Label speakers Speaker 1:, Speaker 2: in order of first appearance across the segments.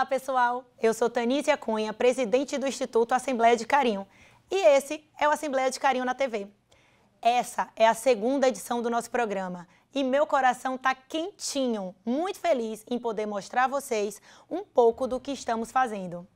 Speaker 1: Olá, pessoal! Eu sou Tanísia Cunha, presidente do Instituto Assembleia de Carinho. E esse é o Assembleia de Carinho na TV. Essa é a segunda edição do nosso programa. E meu coração tá quentinho, muito feliz em poder mostrar a vocês um pouco do que estamos fazendo.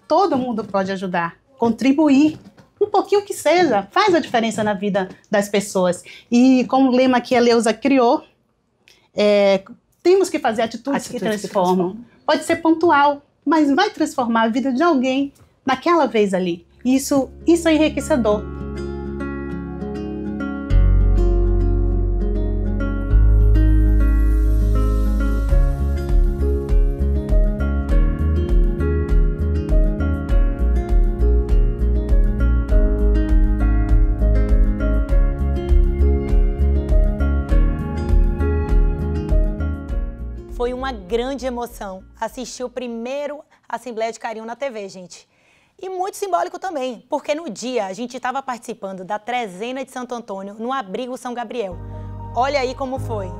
Speaker 2: Todo mundo pode ajudar, contribuir, um pouquinho que seja, faz a diferença na vida das pessoas. E como o lema que a Leusa criou, temos que fazer atitudes que transformam. Pode ser pontual, mas vai transformar a vida de alguém naquela vez ali. Isso é enriquecedor.
Speaker 1: Foi uma grande emoção assistir o primeiro Assembleia de Carinho na TV, gente. E muito simbólico também, porque no dia a gente estava participando da trezena de Santo Antônio no Abrigo São Gabriel. Olha aí como foi.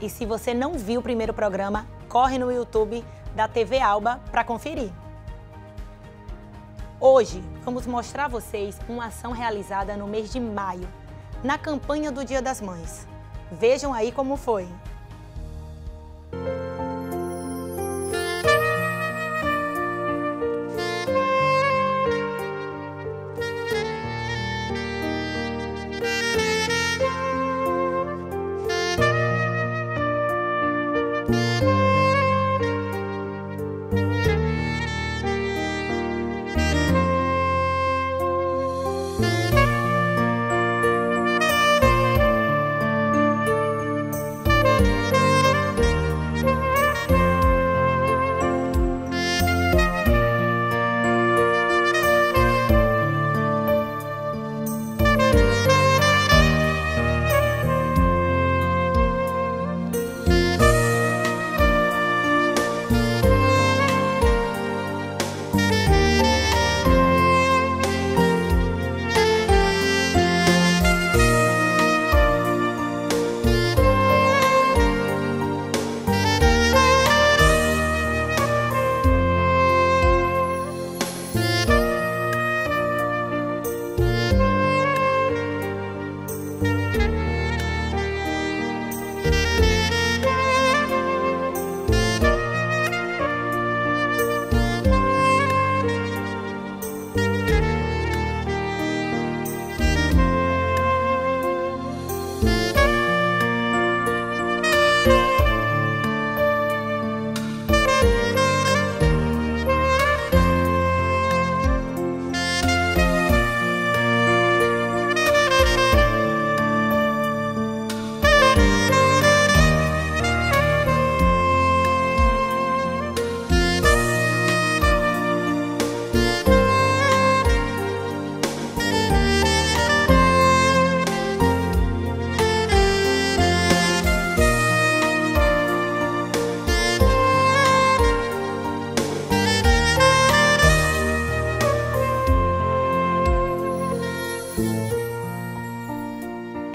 Speaker 1: E se você não viu o primeiro programa, corre no YouTube da TV Alba para conferir. Hoje, vamos mostrar a vocês uma ação realizada no mês de maio, na campanha do Dia das Mães. Vejam aí como foi.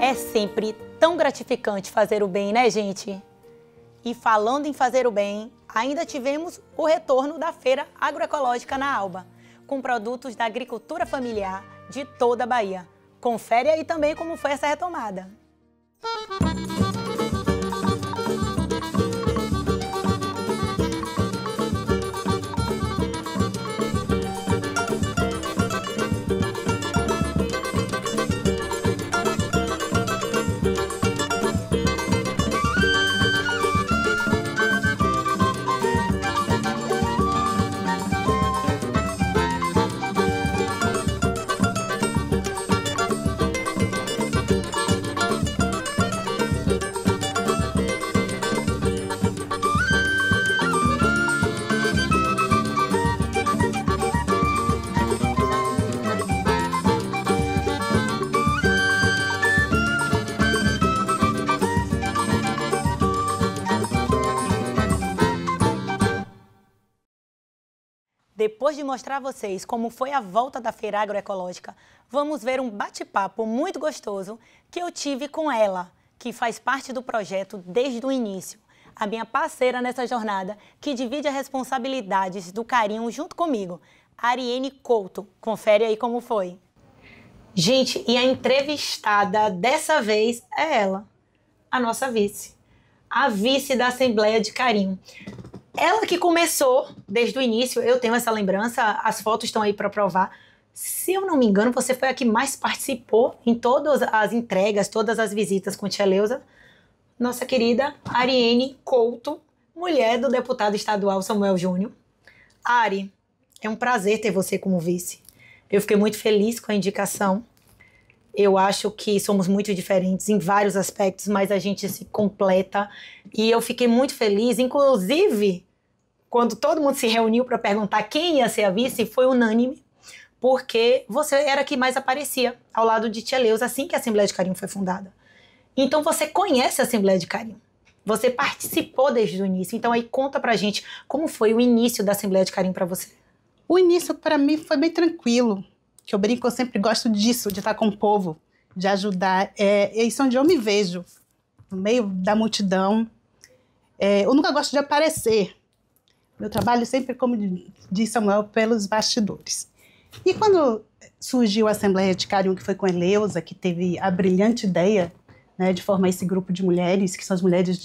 Speaker 1: É sempre tão gratificante fazer o bem, né, gente? E falando em fazer o bem, ainda tivemos o retorno da Feira Agroecológica na Alba, com produtos da agricultura familiar de toda a Bahia. Confere aí também como foi essa retomada. Depois de mostrar a vocês como foi a volta da Feira Agroecológica, vamos ver um bate-papo muito gostoso que eu tive com ela, que faz parte do projeto desde o início. A minha parceira nessa jornada, que divide as responsabilidades do carinho junto comigo, Ariene Couto. Confere aí como foi. Gente, e a entrevistada dessa vez é ela, a nossa vice. A vice da Assembleia de Carinho. Ela que começou desde o início, eu tenho essa lembrança, as fotos estão aí para provar. Se eu não me engano, você foi a que mais participou em todas as entregas, todas as visitas com Tia Leusa. Nossa querida Ariene Couto, mulher do deputado estadual Samuel Júnior. Ari, é um prazer ter você como vice. Eu fiquei muito feliz com a indicação. Eu acho que somos muito diferentes em vários aspectos, mas a gente se completa. E eu fiquei muito feliz, inclusive, quando todo mundo se reuniu para perguntar quem ia ser a vice, foi unânime, porque você era a que mais aparecia ao lado de Tia Leusa assim que a Assembleia de Carinho foi fundada. Então você conhece a Assembleia de Carinho, você participou desde o início, então aí conta pra gente como foi o início da Assembleia de Carinho para você.
Speaker 2: O início para mim foi bem tranquilo, que eu brinco, eu sempre gosto disso, de estar com o povo, de ajudar, é isso onde eu me vejo, no meio da multidão. Eu nunca gosto de aparecer. Meu trabalho sempre, como diz Samuel, pelos bastidores. E quando surgiu a Assembleia de Carinho, que foi com a Eleusa, que teve a brilhante ideia, né, de formar esse grupo de mulheres, que são as mulheres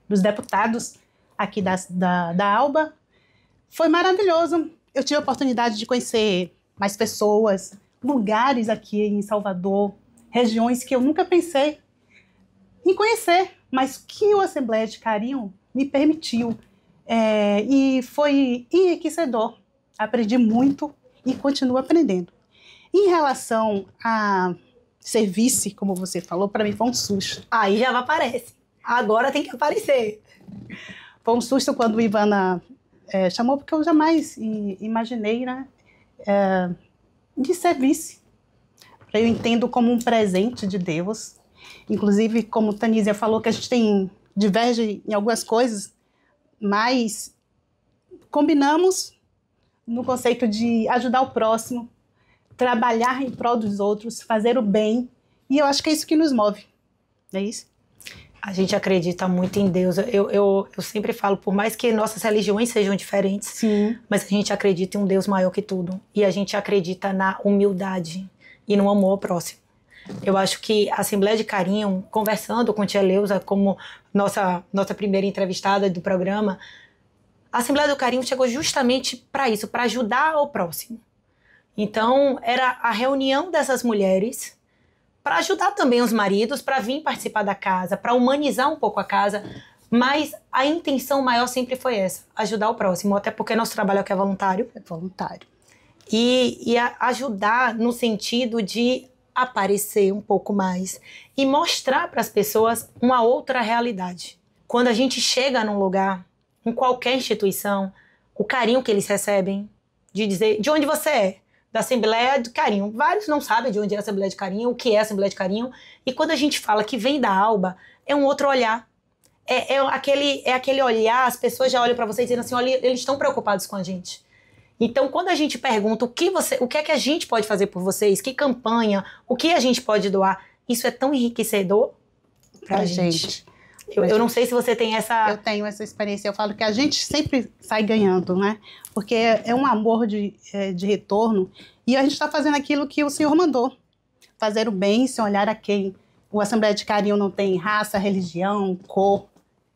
Speaker 2: dos deputados aqui da Alba, foi maravilhoso. Eu tive a oportunidade de conhecer mais pessoas, lugares aqui em Salvador, regiões que eu nunca pensei em conhecer, mas que a Assembleia de Carinho me permitiu. E foi enriquecedor. Aprendi muito e continuo aprendendo. Em relação a ser vice, como você falou, para mim foi um susto.
Speaker 1: Aí já aparece. Agora tem que aparecer.
Speaker 2: Foi um susto quando o Ivana chamou, porque eu jamais imaginei, né, de ser vice. Eu entendo como um presente de Deus. Inclusive, como Tanísia falou, que a gente diverge em algumas coisas, mas combinamos no conceito de ajudar o próximo, trabalhar em prol dos outros, fazer o bem, e eu acho que é isso que nos move, não é isso?
Speaker 1: A gente acredita muito em Deus. Eu sempre falo, por mais que nossas religiões sejam diferentes,
Speaker 2: sim,
Speaker 1: mas a gente acredita em um Deus maior que tudo, e a gente acredita na humildade e no amor ao próximo. Eu acho que a Assembleia de Carinho, conversando com Tia Leusa, como nossa primeira entrevistada do programa, a Assembleia do Carinho chegou justamente para isso, para ajudar o próximo. Então, era a reunião dessas mulheres para ajudar também os maridos, para vir participar da casa, para humanizar um pouco a casa, mas a intenção maior sempre foi essa, ajudar o próximo, até porque nosso trabalho aqui é voluntário.
Speaker 2: É voluntário.
Speaker 1: E ajudar no sentido de aparecer um pouco mais e mostrar para as pessoas uma outra realidade. Quando a gente chega num lugar, em qualquer instituição, o carinho que eles recebem, de dizer de onde você é, da Assembleia de Carinho. Vários não sabem de onde é a Assembleia de Carinho, o que é a Assembleia de Carinho, e quando a gente fala que vem da Alba, é um outro olhar. É aquele olhar, as pessoas já olham para você dizendo assim, olha, eles estão preocupados com a gente. Então, quando a gente pergunta o que é que a gente pode fazer por vocês, que campanha, o que a gente pode doar, Isso é tão enriquecedor pra gente. Eu não sei se você tem essa...
Speaker 2: Eu tenho essa experiência. Eu falo que a gente sempre sai ganhando, né? Porque é um amor de retorno. E a gente está fazendo aquilo que o Senhor mandou. Fazer o bem sem olhar a quem. O Assembleia de Carinho não tem raça, religião, cor.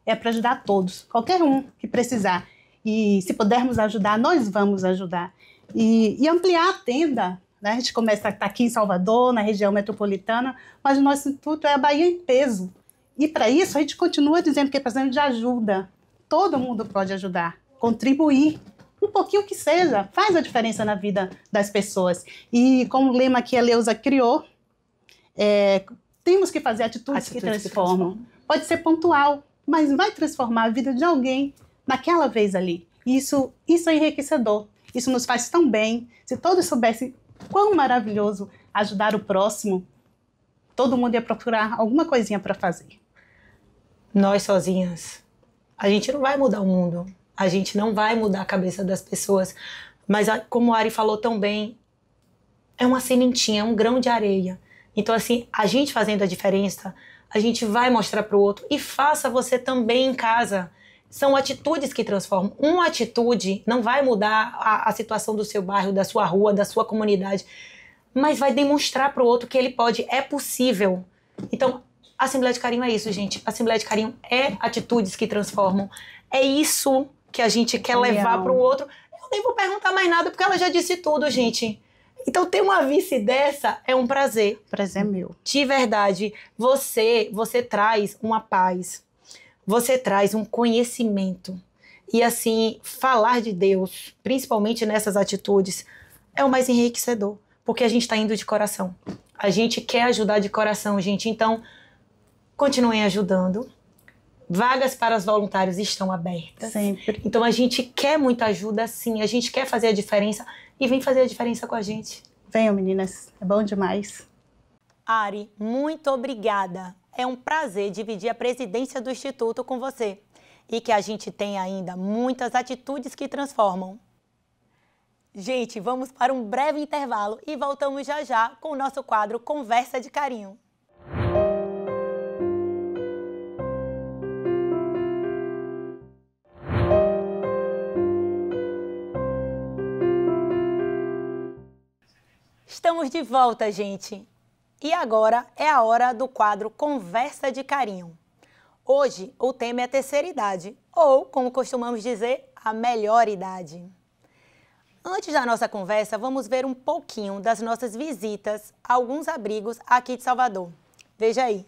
Speaker 2: É para ajudar todos. Qualquer um que precisar. E se pudermos ajudar, nós vamos ajudar. E ampliar a tenda. Né? A gente começa a estar aqui em Salvador, na região metropolitana, mas o nosso intuito é a Bahia em peso. E para isso a gente continua dizendo que precisamos de ajuda. Todo mundo pode ajudar, contribuir, um pouquinho que seja, faz a diferença na vida das pessoas. E como o lema que a Leusa criou, temos que fazer atitudes que transformam. Pode ser pontual, mas vai transformar a vida de alguém naquela vez ali. Isso é enriquecedor. Isso nos faz tão bem. Se todos soubessem quão maravilhoso ajudar o próximo, todo mundo ia procurar alguma coisinha para fazer.
Speaker 1: Nós sozinhas, a gente não vai mudar o mundo, a gente não vai mudar a cabeça das pessoas, mas como a Ari falou tão bem, é uma sementinha, é um grão de areia. Então assim, a gente fazendo a diferença, a gente vai mostrar para o outro e faça você também em casa. São atitudes que transformam. Uma atitude não vai mudar a situação do seu bairro, da sua rua, da sua comunidade, mas vai demonstrar para o outro que ele pode, é possível. Então, a Assembleia de Carinho é isso, gente. A Assembleia de Carinho é atitudes que transformam. É isso que a gente quer levar para o outro. Eu nem vou perguntar mais nada, porque ela já disse tudo, gente. Então, ter uma vice dessa é um prazer.
Speaker 2: Prazer meu.
Speaker 1: De verdade. Você traz uma paz. Você traz um conhecimento. E, assim, falar de Deus, principalmente nessas atitudes, é o mais enriquecedor. Porque a gente está indo de coração. A gente quer ajudar de coração, gente. Então, continuem ajudando. Vagas para os voluntários estão abertas.
Speaker 2: Sempre.
Speaker 1: Então, a gente quer muita ajuda, sim. A gente quer fazer a diferença. E vem fazer a diferença com a gente.
Speaker 2: Venham, meninas. É bom demais.
Speaker 1: Ari, muito obrigada. É um prazer dividir a presidência do Instituto com você. E que a gente tenha ainda muitas atitudes que transformam. Gente, vamos para um breve intervalo e voltamos já já com o nosso quadro Conversa de Carinho. Estamos de volta, gente. E agora é a hora do quadro Conversa de Carinho. Hoje o tema é a terceira idade, ou, como costumamos dizer, a melhor idade. Antes da nossa conversa, vamos ver um pouquinho das nossas visitas a alguns abrigos aqui de Salvador. Veja aí.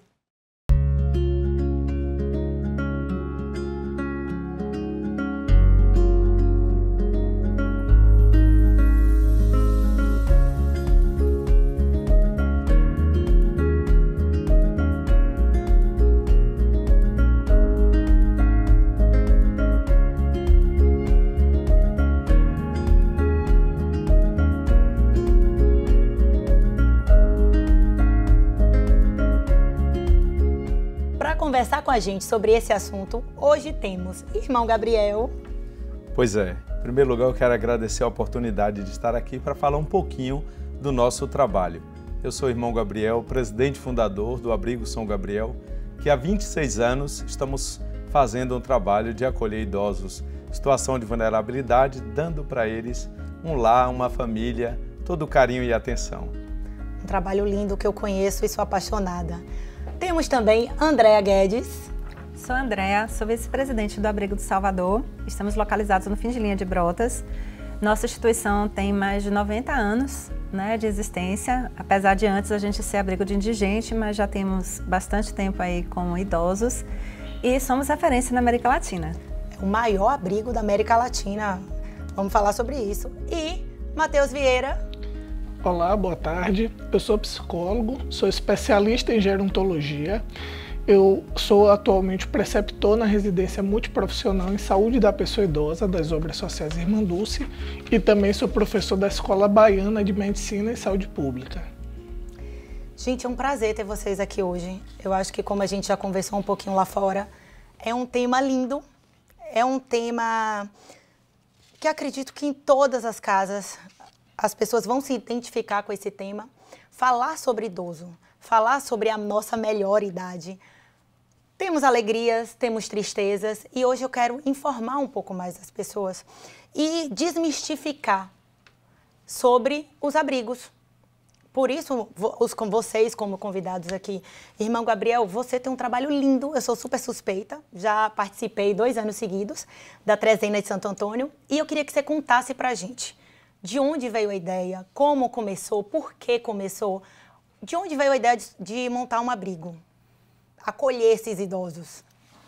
Speaker 1: Conversar com a gente sobre esse assunto, hoje temos irmão Gabriel.
Speaker 3: Pois é, em primeiro lugar eu quero agradecer a oportunidade de estar aqui para falar um pouquinho do nosso trabalho. Eu sou o irmão Gabriel, presidente e fundador do Abrigo São Gabriel, que há 26 anos estamos fazendo um trabalho de acolher idosos em situação de vulnerabilidade, dando para eles um lar, uma família, todo o carinho e atenção.
Speaker 1: Um trabalho lindo que eu conheço e sou apaixonada. Temos também Andréa Guedes.
Speaker 4: Sou Andréa, sou vice-presidente do Abrigo do Salvador. Estamos localizados no fim de linha de Brotas. Nossa instituição tem mais de 90 anos, né, de existência. Apesar de antes a gente ser abrigo de indigente, mas já temos bastante tempo aí com idosos. E somos referência na América Latina.
Speaker 1: É o maior abrigo da América Latina. Vamos falar sobre isso. E Matheus Vieira.
Speaker 5: Olá, boa tarde. Eu sou psicólogo, sou especialista em gerontologia. Eu sou atualmente preceptor na residência multiprofissional em saúde da pessoa idosa das Obras Sociais Irmã Dulce e também sou professor da Escola Baiana de Medicina e Saúde Pública.
Speaker 1: Gente, é um prazer ter vocês aqui hoje. Eu acho que, como a gente já conversou um pouquinho lá fora, é um tema lindo, é um tema que acredito que em todas as casas as pessoas vão se identificar com esse tema. Falar sobre idoso, falar sobre a nossa melhor idade. Temos alegrias, temos tristezas e hoje eu quero informar um pouco mais as pessoas e desmistificar sobre os abrigos. Por isso, com vocês como convidados aqui, irmão Gabriel, você tem um trabalho lindo, eu sou super suspeita, já participei 2 anos seguidos da Trezena de Santo Antônio e eu queria que você contasse pra gente de onde veio a ideia, como começou, por que começou, de onde veio a ideia de montar um abrigo, acolher esses idosos.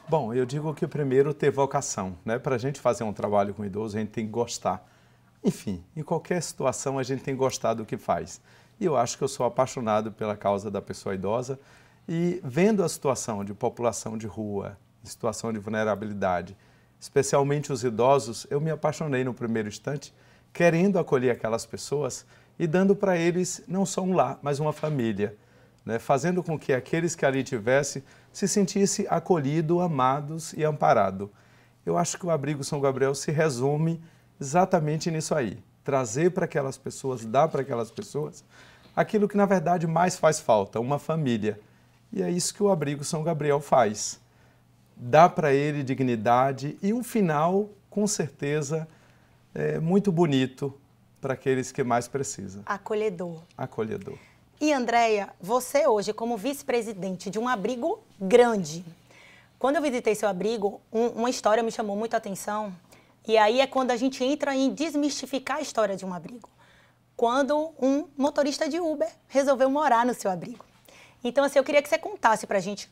Speaker 3: Bom, eu digo que primeiro ter vocação, né? Para a gente fazer um trabalho com idoso, a gente tem que gostar. Enfim, em qualquer situação a gente tem que gostar do que faz. E eu acho que eu sou apaixonado pela causa da pessoa idosa e vendo a situação de população de rua, situação de vulnerabilidade, especialmente os idosos, eu me apaixonei no primeiro instante, querendo acolher aquelas pessoas e dando para eles não só um lar, mas uma família, né? Fazendo com que aqueles que ali tivessem se sentissem acolhidos, amados e amparados. Eu acho que o Abrigo São Gabriel se resume exatamente nisso aí, trazer para aquelas pessoas, dar para aquelas pessoas aquilo que na verdade mais faz falta, uma família. E é isso que o Abrigo São Gabriel faz. Dá para ele dignidade e um final, com certeza, muito bonito para aqueles que mais precisam.
Speaker 1: Acolhedor.
Speaker 3: Acolhedor.
Speaker 1: E Andréia, você hoje como vice-presidente de um abrigo grande, quando eu visitei seu abrigo, uma história me chamou muito a atenção, e aí é quando a gente entra em desmistificar a história de um abrigo. Quando um motorista de Uber resolveu morar no seu abrigo. Então, assim, eu queria que você contasse pra gente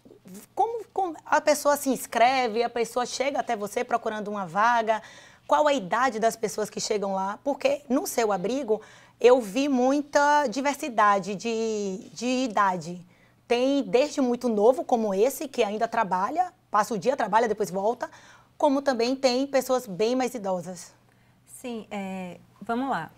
Speaker 1: como a pessoa se inscreve, a pessoa chega até você procurando uma vaga, qual a idade das pessoas que chegam lá, porque no seu abrigo eu vi muita diversidade de idade. Tem desde muito novo, como esse, que ainda trabalha, passa o dia, trabalha, depois volta, como também tem pessoas bem mais idosas.
Speaker 4: Sim, vamos lá.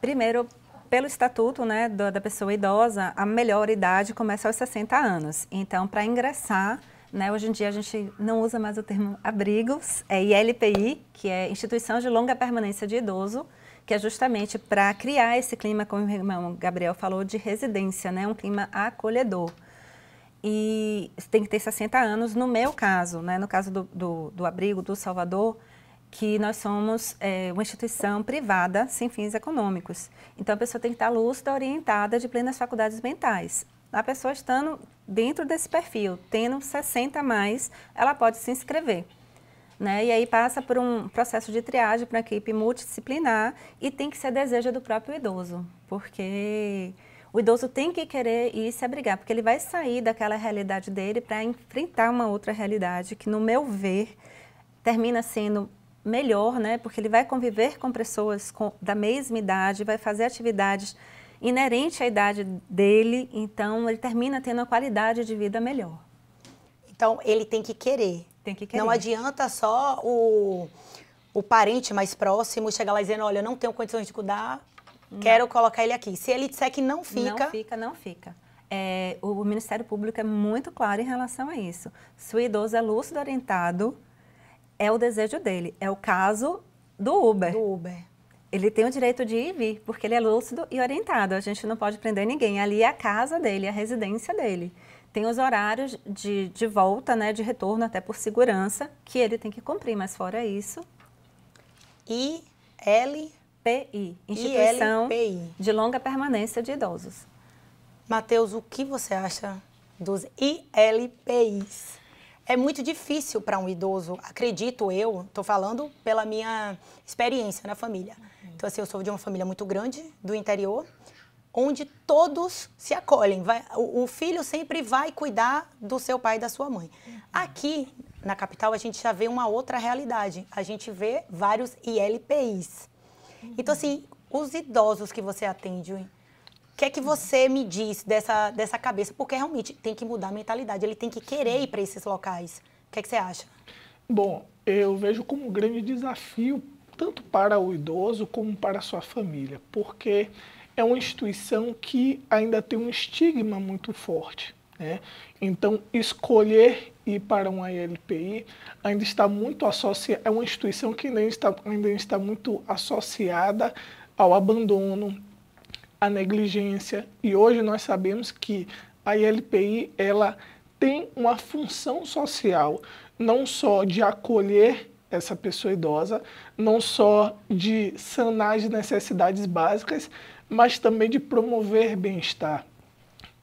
Speaker 4: Primeiro, pelo estatuto, né, da pessoa idosa, a melhor idade começa aos 60 anos. Então, para ingressar, né, hoje em dia a gente não usa mais o termo abrigos, é ILPI, que é Instituição de Longa Permanência de Idoso, que é justamente para criar esse clima, como o irmão Gabriel falou, de residência, né, um clima acolhedor. E tem que ter 60 anos, no meu caso, né, no caso do abrigo do Salvador, que nós somos uma instituição privada sem fins econômicos. Então, a pessoa tem que estar lúcida, orientada, de plenas faculdades mentais. A pessoa estando dentro desse perfil, tendo 60 a mais, ela pode se inscrever, né? E aí passa por um processo de triagem para a equipe multidisciplinar e tem que ser desejo do próprio idoso, porque o idoso tem que querer ir se abrigar, porque ele vai sair daquela realidade dele para enfrentar uma outra realidade que, no meu ver, termina sendo melhor, né? Porque ele vai conviver com pessoas da mesma idade, vai fazer atividades inerentes à idade dele, então ele termina tendo uma qualidade de vida melhor.
Speaker 1: Então, ele tem que querer.
Speaker 4: Tem que querer.
Speaker 1: Não adianta só o parente mais próximo chegar lá dizendo, olha, eu não tenho condições de cuidar, quero colocar ele aqui. Se ele disser que não fica...
Speaker 4: Não fica. O Ministério Público é muito claro em relação a isso. Se o idoso é lúcido, orientado, é o desejo dele. É o caso do Uber. Ele tem o direito de ir e vir, porque ele é lúcido e orientado. A gente não pode prender ninguém. Ali é a casa dele, a residência dele. Tem os horários de volta, né, de retorno, até por segurança, que ele tem que cumprir. Mas fora isso... ILPI, Instituição de Longa Permanência de Idosos.
Speaker 1: Mateus, o que você acha dos ILPIs? É muito difícil para um idoso, acredito eu, estou falando pela minha experiência na família. Então, assim, eu sou de uma família muito grande, do interior, onde todos se acolhem. O filho sempre vai cuidar do seu pai e da sua mãe. Aqui, na capital, a gente já vê uma outra realidade. A gente vê vários ILPIs. Então, assim, os idosos que você atende, o que é que você me diz dessa cabeça? Porque realmente tem que mudar a mentalidade, ele tem que querer ir para esses locais. O que é que você acha?
Speaker 5: Bom, eu vejo como um grande desafio, tanto para o idoso como para a sua família, porque é uma instituição que ainda tem um estigma muito forte, né? Então, escolher ir para uma ILPI ainda está muito associada, é uma instituição que ainda está muito associada ao abandono, a negligência, e hoje nós sabemos que a ILPI ela tem uma função social, não só de acolher essa pessoa idosa, não só de sanar as necessidades básicas, mas também de promover bem-estar,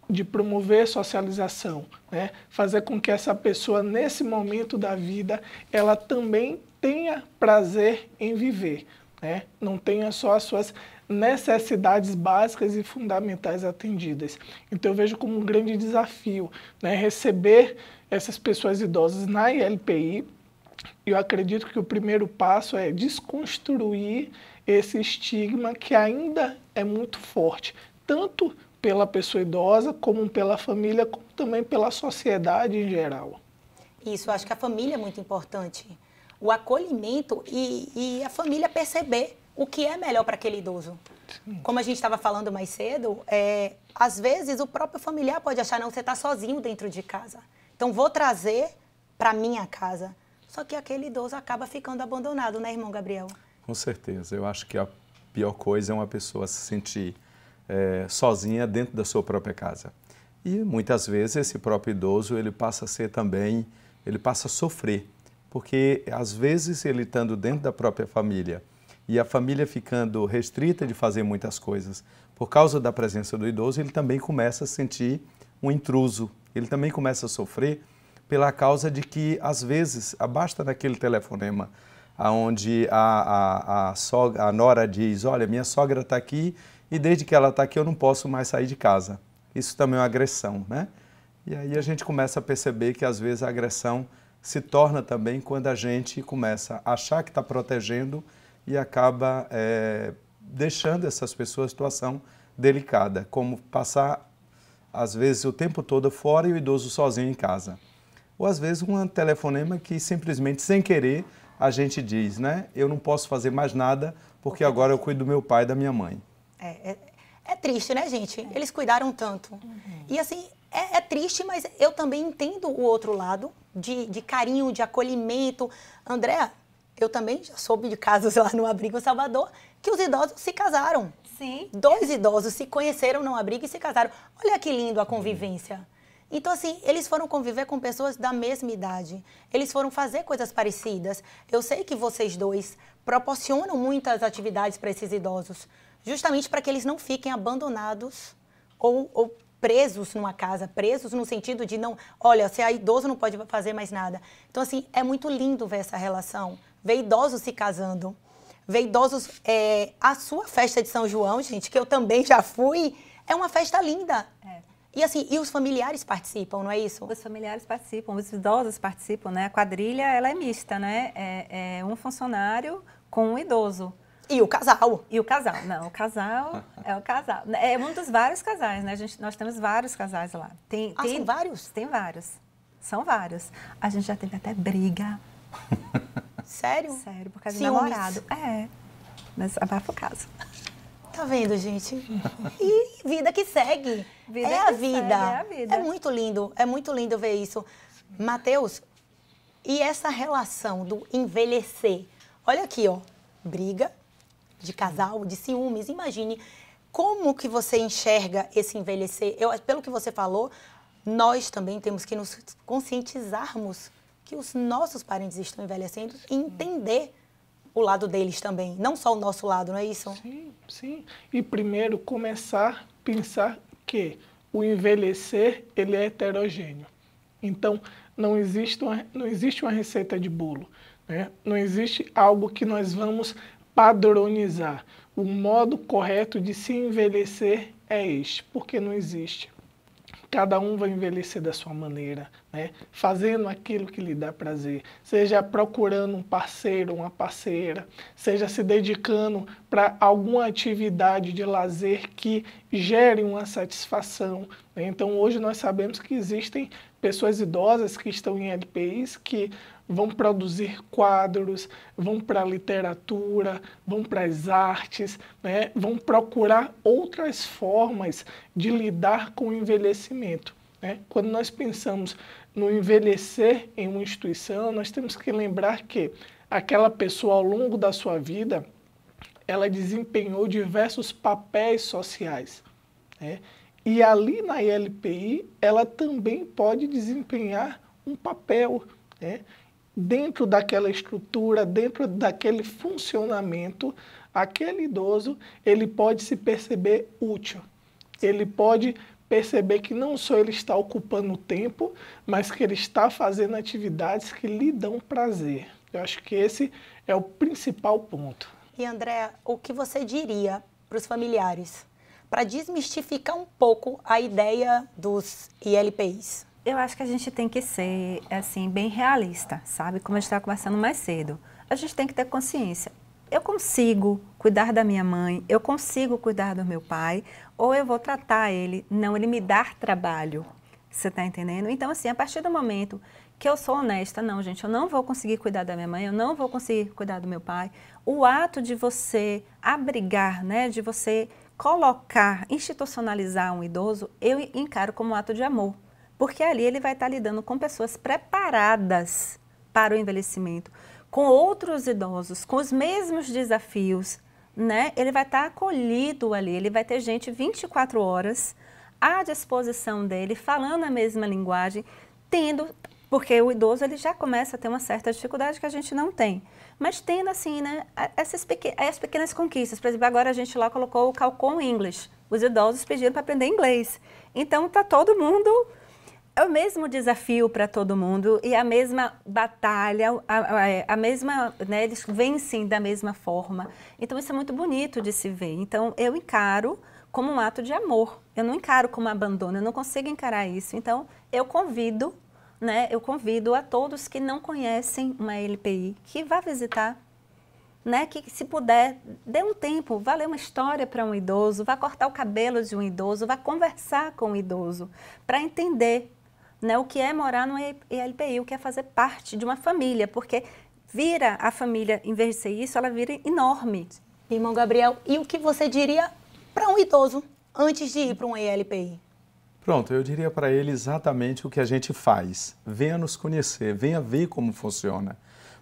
Speaker 5: de promover socialização, né? Fazer com que essa pessoa, nesse momento da vida, ela também tenha prazer em viver, né? Não tenha só as suas necessidades básicas e fundamentais atendidas. Então eu vejo como um grande desafio, né? Receber essas pessoas idosas na ILPI. Eu acredito que o primeiro passo é desconstruir esse estigma que ainda é muito forte, tanto pela pessoa idosa, como pela família, como também pela sociedade em geral.
Speaker 1: Isso, eu acho que a família é muito importante. O acolhimento e a família perceber o que é melhor para aquele idoso. Sim. Como a gente estava falando mais cedo, às vezes o próprio familiar pode achar, não, você está sozinho dentro de casa. Então vou trazer para minha casa. Só que aquele idoso acaba ficando abandonado, né, irmão Gabriel?
Speaker 3: Com certeza. Eu acho que a pior coisa é uma pessoa se sentir sozinha dentro da sua própria casa. E muitas vezes esse próprio idoso, ele passa a ser também, ele passa a sofrer. Porque às vezes ele estando dentro da própria família e a família ficando restrita de fazer muitas coisas, por causa da presença do idoso, ele também começa a sentir um intruso. Ele também começa a sofrer pela causa de que, às vezes, basta naquele telefonema onde a nora diz, olha, minha sogra está aqui e desde que ela está aqui eu não posso mais sair de casa. Isso também é uma agressão, né? E aí a gente começa a perceber que, às vezes, a agressão se torna também quando a gente começa a achar que está protegendo e acaba deixando essas pessoas em situação delicada, como passar, às vezes, o tempo todo fora e o idoso sozinho em casa. Ou, às vezes, um telefonema que simplesmente, sem querer, a gente diz, né? Eu não posso fazer mais nada porque agora eu cuido do meu pai e da minha mãe.
Speaker 1: É triste, né, gente? Eles cuidaram tanto. E, assim, é triste, mas eu também entendo o outro lado de carinho, de acolhimento. Andréa, eu também já soube de casos lá no Abrigo Salvador que os idosos se casaram.
Speaker 4: Sim.
Speaker 1: 2 idosos se conheceram no abrigo e se casaram. Olha que lindo a convivência. Então, assim, eles foram conviver com pessoas da mesma idade. Eles foram fazer coisas parecidas. Eu sei que vocês dois proporcionam muitas atividades para esses idosos, justamente para que eles não fiquem abandonados ou presos numa casa, presos no sentido de não, olha, se é idoso não pode fazer mais nada. Então, assim, é muito lindo ver essa relação, ver idosos se casando, ver idosos, a sua festa de São João, gente, que eu também já fui, é uma festa linda. E assim, e os familiares participam, não é isso?
Speaker 4: Os familiares participam, os idosos participam, né? A quadrilha, ela é mista, né? É um funcionário com um idoso.
Speaker 1: E o casal.
Speaker 4: E o casal. Não, o casal é o casal. É um dos vários casais, né? Nós temos vários casais lá.
Speaker 1: São vários?
Speaker 4: Tem vários. São vários. A gente já teve até briga.
Speaker 1: Sério?
Speaker 4: Sério, por causa do namorado. Mas abafa o caso.
Speaker 1: Tá vendo, gente? E vida que segue. É a vida. É muito lindo ver isso. Mateus, e essa relação do envelhecer? Olha aqui, ó, briga de casal, de ciúmes. Imagine como que você enxerga esse envelhecer. Pelo que você falou, nós também temos que nos conscientizarmos que os nossos parentes estão envelhecendo e entender o lado deles também, não só o nosso lado, não é isso?
Speaker 5: Sim, sim. E primeiro começar a pensar que o envelhecer, ele é heterogêneo. Então, não existe uma receita de bolo, né? Não existe algo que nós vamos padronizar. O modo correto de se envelhecer é este, porque não existe. Cada um vai envelhecer da sua maneira, né? Fazendo aquilo que lhe dá prazer, seja procurando um parceiro, uma parceira, seja se dedicando para alguma atividade de lazer que gere uma satisfação, né? Então, hoje nós sabemos que existem pessoas idosas que estão em LPIs que vão produzir quadros, vão para a literatura, vão para as artes, né? Vão procurar outras formas de lidar com o envelhecimento, né? Quando nós pensamos no envelhecer em uma instituição, nós temos que lembrar que aquela pessoa, ao longo da sua vida, ela desempenhou diversos papéis sociais, né? E ali na ILPI, ela também pode desempenhar um papel, né? Dentro daquela estrutura, dentro daquele funcionamento, aquele idoso, ele pode se perceber útil. Ele pode perceber que não só ele está ocupando o tempo, mas que ele está fazendo atividades que lhe dão prazer. Eu acho que esse é o principal ponto.
Speaker 1: E, Andréa, o que você diria para os familiares, para desmistificar um pouco a ideia dos ILPIs?
Speaker 4: Eu acho que a gente tem que ser, assim, bem realista, sabe? Como a gente estava conversando mais cedo. A gente tem que ter consciência. Eu consigo cuidar da minha mãe, eu consigo cuidar do meu pai, ou eu vou tratar ele, não, ele me dar trabalho. Você está entendendo? Então, assim, a partir do momento que eu sou honesta, não, gente, eu não vou conseguir cuidar da minha mãe, eu não vou conseguir cuidar do meu pai. O ato de você abrigar, né, de você colocar, institucionalizar um idoso, eu encaro como um ato de amor. Porque ali ele vai estar lidando com pessoas preparadas para o envelhecimento, com outros idosos, com os mesmos desafios, né? Ele vai estar acolhido ali, ele vai ter gente 24 horas à disposição dele, falando a mesma linguagem, porque o idoso ele já começa a ter uma certa dificuldade que a gente não tem, mas tendo assim, né, as pequenas conquistas. Por exemplo, agora a gente lá colocou o Calcom English, os idosos pediram para aprender inglês, então está todo mundo... É o mesmo desafio para todo mundo e a mesma batalha, a mesma, né, eles vencem da mesma forma. Então, isso é muito bonito de se ver. Então, eu encaro como um ato de amor. Eu não encaro como abandono, eu não consigo encarar isso. Então, eu convido, né, a todos que não conhecem uma ILPI que vá visitar, né, que se puder, dê um tempo, vá ler uma história para um idoso, vá cortar o cabelo de um idoso, vá conversar com o idoso para entender, né, o que é morar no ILPI, o que é fazer parte de uma família, porque vira a família, em vez de ser isso, ela vira enorme.
Speaker 1: Irmão Gabriel, e o que você diria para um idoso antes de ir para um ILPI?
Speaker 3: Pronto, eu diria para ele exatamente o que a gente faz. Venha nos conhecer, venha ver como funciona.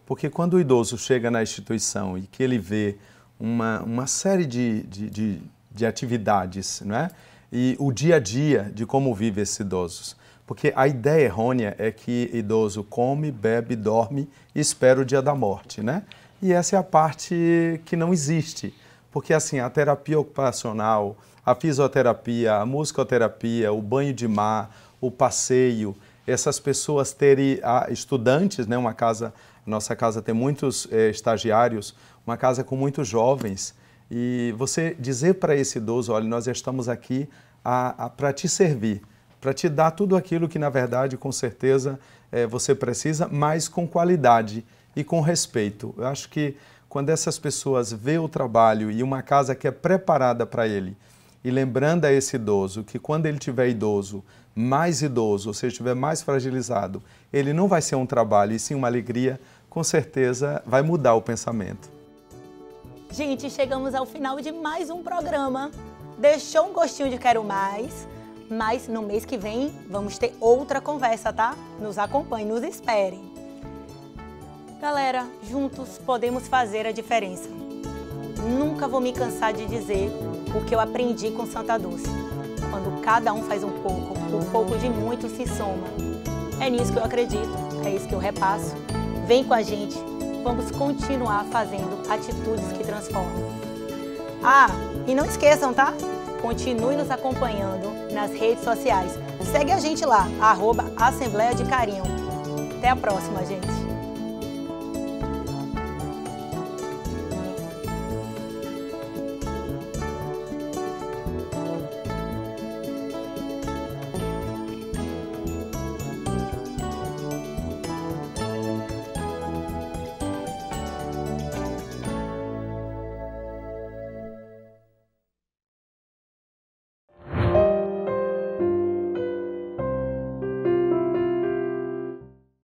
Speaker 3: Porque quando o idoso chega na instituição e que ele vê uma série de atividades, não é? E o dia a dia de como vive esses idosos. Porque a ideia errônea é que idoso come, bebe, dorme e espera o dia da morte, né? E essa é a parte que não existe. Porque assim, a terapia ocupacional, a fisioterapia, a musicoterapia, o banho de mar, o passeio, essas pessoas terem estudantes, né? Nossa casa tem muitos estagiários, uma casa com muitos jovens. E você dizer para esse idoso, olha, nós estamos aqui para te servir, para te dar tudo aquilo que, na verdade, com certeza, você precisa, mas com qualidade e com respeito. Eu acho que quando essas pessoas veem o trabalho e uma casa que é preparada para ele, e lembrando a esse idoso que quando ele tiver idoso, ou seja, estiver mais fragilizado, ele não vai ser um trabalho e sim uma alegria, com certeza vai mudar o pensamento.
Speaker 1: Gente, chegamos ao final de mais um programa. Deixou um gostinho de quero mais, mas no mês que vem vamos ter outra conversa, tá? Nos acompanhem, nos esperem. Galera, juntos podemos fazer a diferença. Nunca vou me cansar de dizer o que eu aprendi com Santa Dulce. Quando cada um faz um pouco, o pouco de muito se soma. É nisso que eu acredito, é isso que eu repasso. Vem com a gente, vamos continuar fazendo atitudes que transformam. Ah, e não esqueçam, tá? Continue nos acompanhando nas redes sociais. Segue a gente lá, @Assembleia de Carinho. Até a próxima, gente.